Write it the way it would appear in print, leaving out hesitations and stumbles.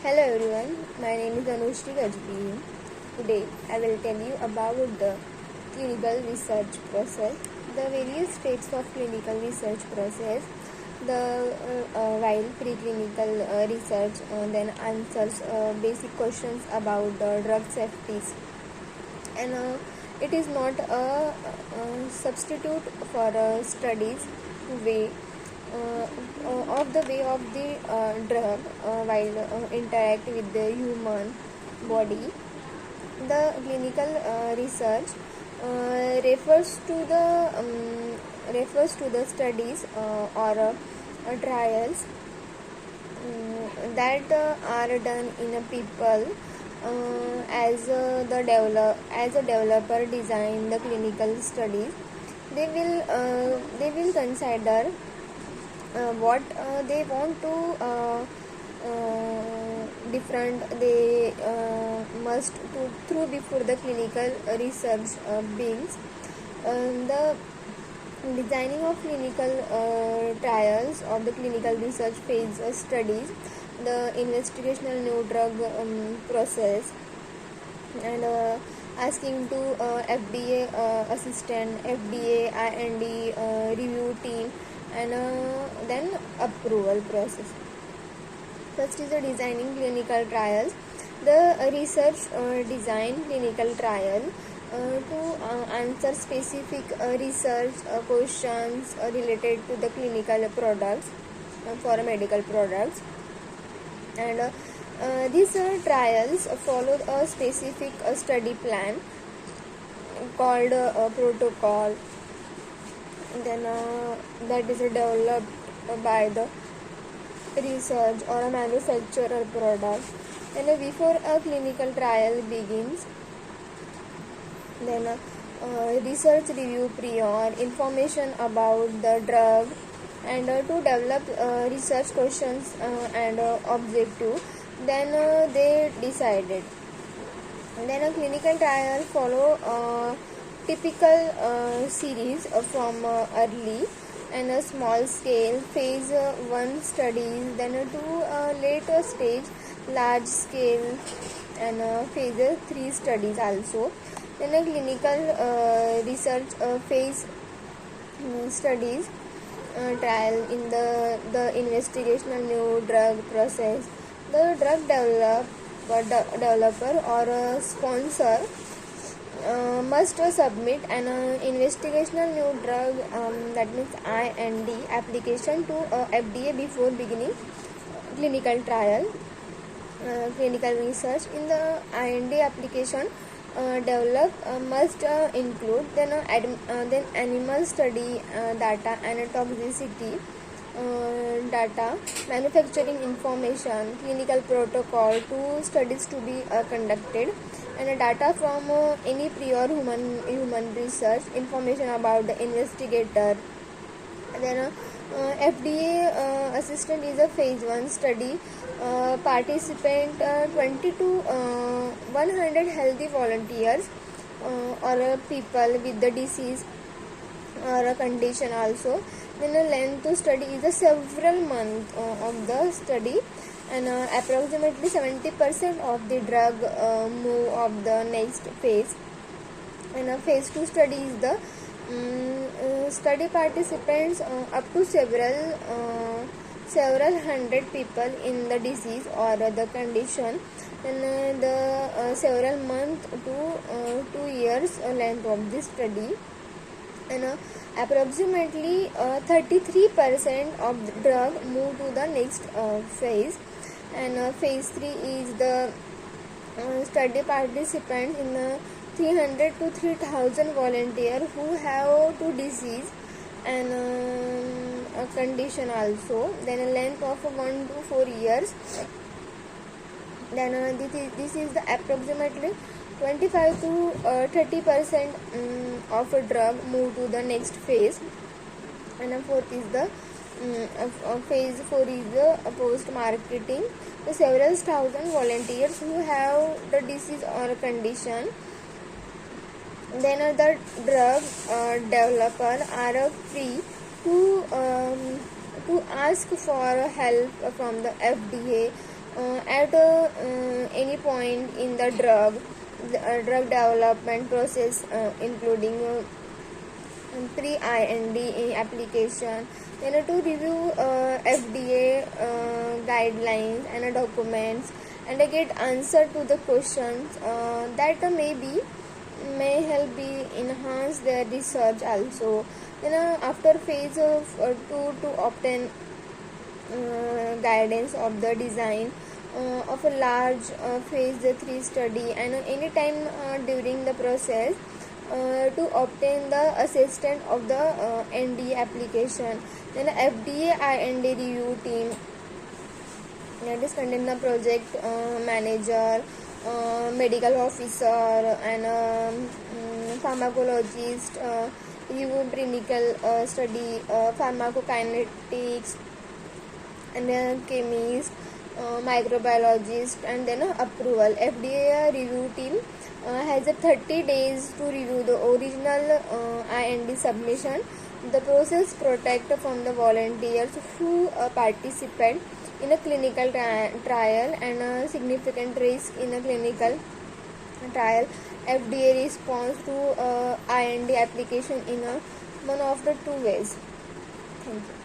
Hello everyone, my name is Anushri Gajbi. Today I will tell you about the clinical research process, the various stages of clinical research process, while preclinical research then answers basic questions about the drug safeties, and it is not a substitute for studies way of the way of the drug while interact with the human body. The clinical research refers to the studies or trials that are done in a people as a developer design the clinical studies. They will consider what they want to different they must put through before the clinical research begins. The designing of clinical trials of the clinical research phase studies, the investigational new drug process, and asking to FDA assistant, FDA IND review team, and then approval process. First is the designing clinical trials. The research design clinical trial to answer specific research questions related to the clinical products for medical products, and these trials followed a specific study plan called a protocol, then that is developed by the research or a manufacturer product. And before a clinical trial begins, then research review prior information about the drug, and to develop research questions and objective, then they decided. Then a clinical trial follow typical series from early and a small scale phase 1 studies, then to later stage large scale and phase 3 studies also. Then a clinical research phase studies trial in the investigational new drug process. The drug developer or a sponsor must submit an investigational new drug, that means IND application to FDA before beginning clinical trial. Clinical research in the IND application develop must include then animal study data and toxicity data, manufacturing information, clinical protocol, two studies to be conducted, and data from any prior human research, information about the investigator. Then FDA assistant is a phase 1 study. Participant 20 to 100 healthy volunteers or people with the disease or a condition also. Then the length to study is a several months of the study, and approximately 70% of the drug move of the next phase. And a phase 2 study is the study participants up to several hundred people in the disease or the condition, and the several months to 2 years length of this study. And approximately 33% of the drug move to the next phase. And phase 3 is the study participants in 300 to 3000 volunteers who have two disease and a condition also, then a length of 1 to 4 years. Then this is the approximately 25 to 30% of a drug move to the next phase. And fourth is the phase 4 is the post marketing. The several thousand volunteers who have the disease or condition. Then the drug developer are free to ask for help from the FDA At any point in the drug development process, including pre-IND application, then to review FDA guidelines and documents, and get answer to the questions that may help be enhance their research also. After phase of 2, to obtain guidance of the design of a large phase 3 study, and any time during the process to obtain the assistance of the NDA application. Then FDA IND review team, that is contain the project manager, medical officer, and pharmacologist, review clinical study, pharmacokinetics, and chemist, microbiologist, and then approval. FDA review team has a 30 days to review the original IND submission. The process protect from the volunteers who participate in a clinical trial and a significant risk in a clinical trial. FDA response to IND application in one of the two ways. Thank you.